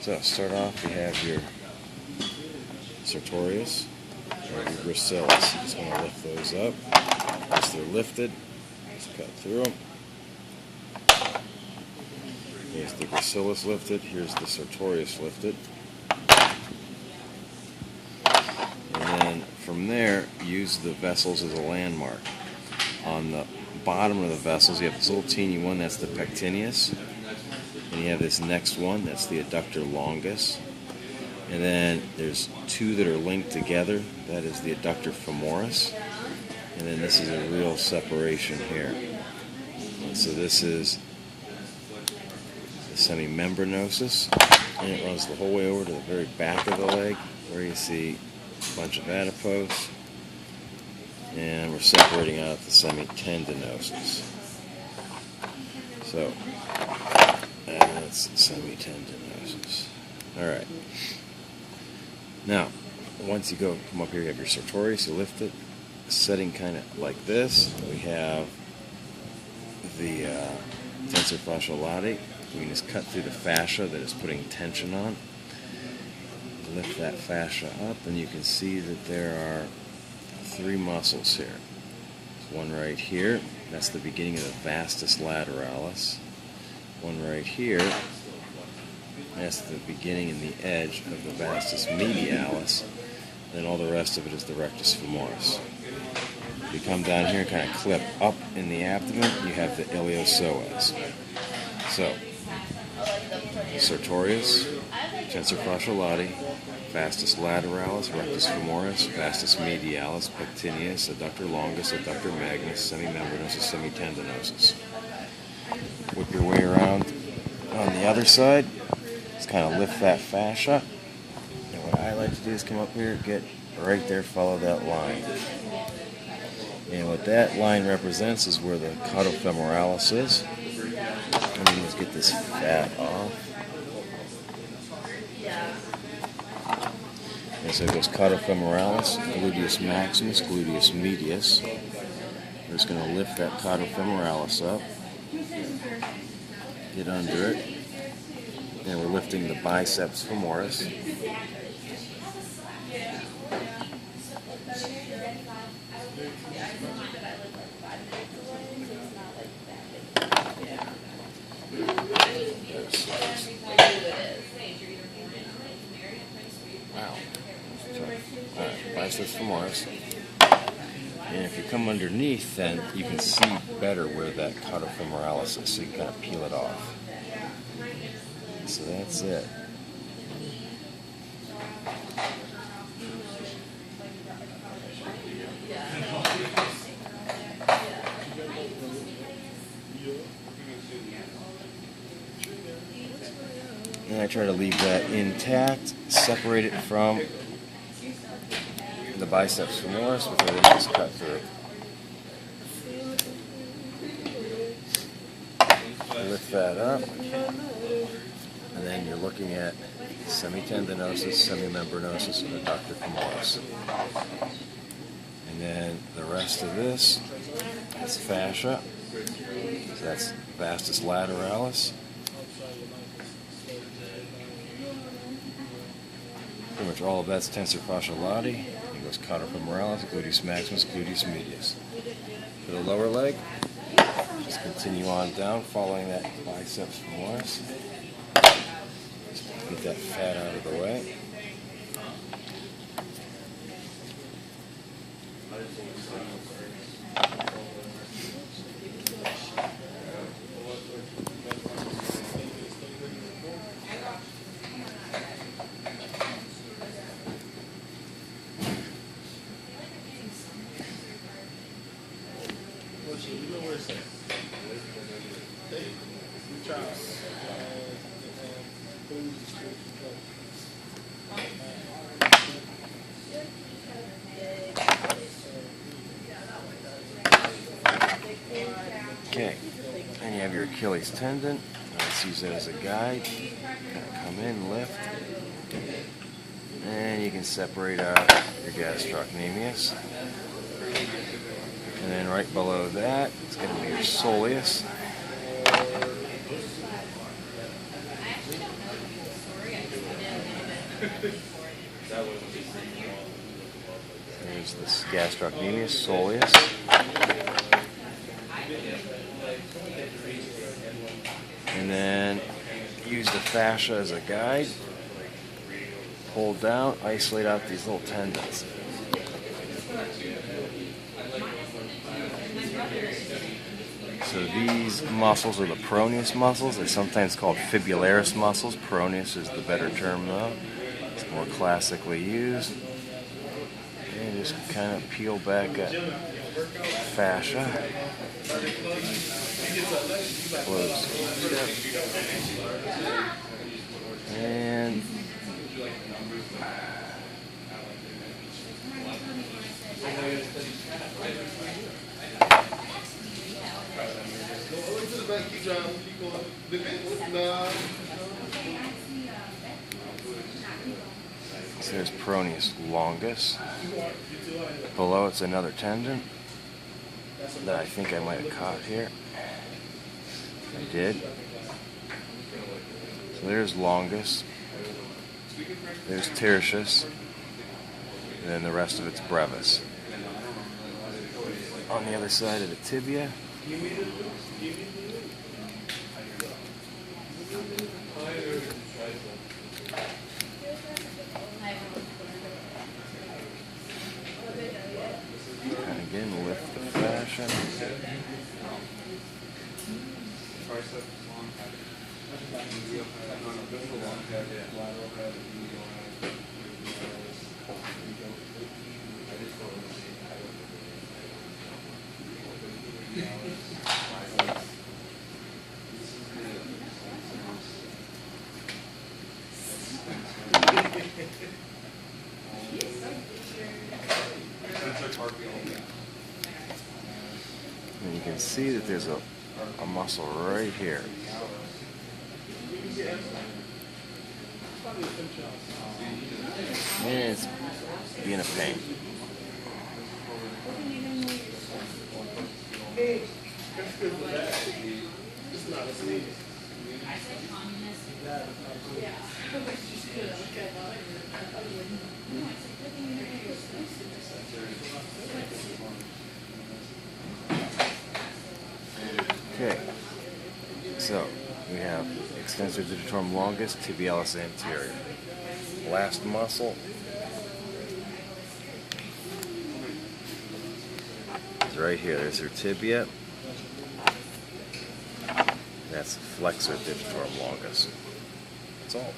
So start off, you have your sartorius or your gracilis. You just want to lift those up. Once they're lifted, just cut through them. Here's the gracilis lifted, here's the sartorius lifted. And then from there, use the vessels as a landmark. On the bottom of the vessels, you have this little teeny one, that's the pectineus. And you have this next one, that's the adductor longus. And then there's two that are linked together, that is the adductor femoris. And then this is a real separation here. And so this is the semimembranosus, and it runs the whole way over to the very back of the leg, where you see a bunch of adipose. And we're separating out the semitendinosus. So, that's semitendinosus. Alright. Now, once you come up here, you have your sartorius, you lift it, setting kind of like this. We have the tensor fasciae lati. You can just cut through the fascia that is putting tension on. Lift that fascia up, and you can see that there are three muscles here. There's one right here, that's the beginning of the vastus lateralis. One right here, that's the beginning and the edge of the vastus medialis. And then all the rest of it is the rectus femoris. If you come down here and kind of clip up in the abdomen, you have the iliopsoas. So, sartorius, tensor fasciae lati, vastus lateralis, rectus femoris, vastus medialis, pectineus, adductor longus, adductor magnus, semimembranosus, semitendinosus. Whip your way around on the other side. Just kind of lift that fascia. And what I like to do is come up here, get right there, follow that line. And what that line represents is where the caudofemoralis is. And you just get this fat off. And so it goes caudofemoralis, gluteus maximus, gluteus medius. We're just going to lift that caudofemoralis up, get under it, and we're lifting the biceps femoris. Wow. Alright, biceps femoris. And if you come underneath, then you can see better where that caudofemoralis is, so you can kind of peel it off. So that's it. And I try to leave that intact, separate it from the biceps femoris before they just cut through. Lift that up, and then you're looking at semitendinosus, semimembranosus, and adductor femoris. And then the rest of this is fascia. So that's vastus lateralis. Pretty much all of that's tensor fasciae lati. It goes caudofemoralis, gluteus maximus, gluteus medius. For the lower leg, just continue on down, following that biceps femoris. Get that fat out of the way. Okay, and you have your Achilles tendon. Let's use that as a guide. Kind of come in, lift, and you can separate out your gastrocnemius. And then right below that, it's going to be your soleus. There's this gastrocnemius soleus. And then use the fascia as a guide. Pull down, isolate out these little tendons. So these muscles are the peroneus muscles. They're sometimes called fibularis muscles. Peroneus is the better term though. It's more classically used. And just kind of peel back that fascia. Close. And so there's peroneus longus. Below it's another tendon that I think I might have caught here. I did. So there's longus. There's tertius. And then the rest of it's brevis. On the other side of the tibia, and again lift the fascia. And you can see that there's a muscle right here. And it's being a pain. Okay, so we have extensor digitorum longus, tibialis anterior. Last muscle is right here. There's her tibia. That's flexor digitorum longus. That's all.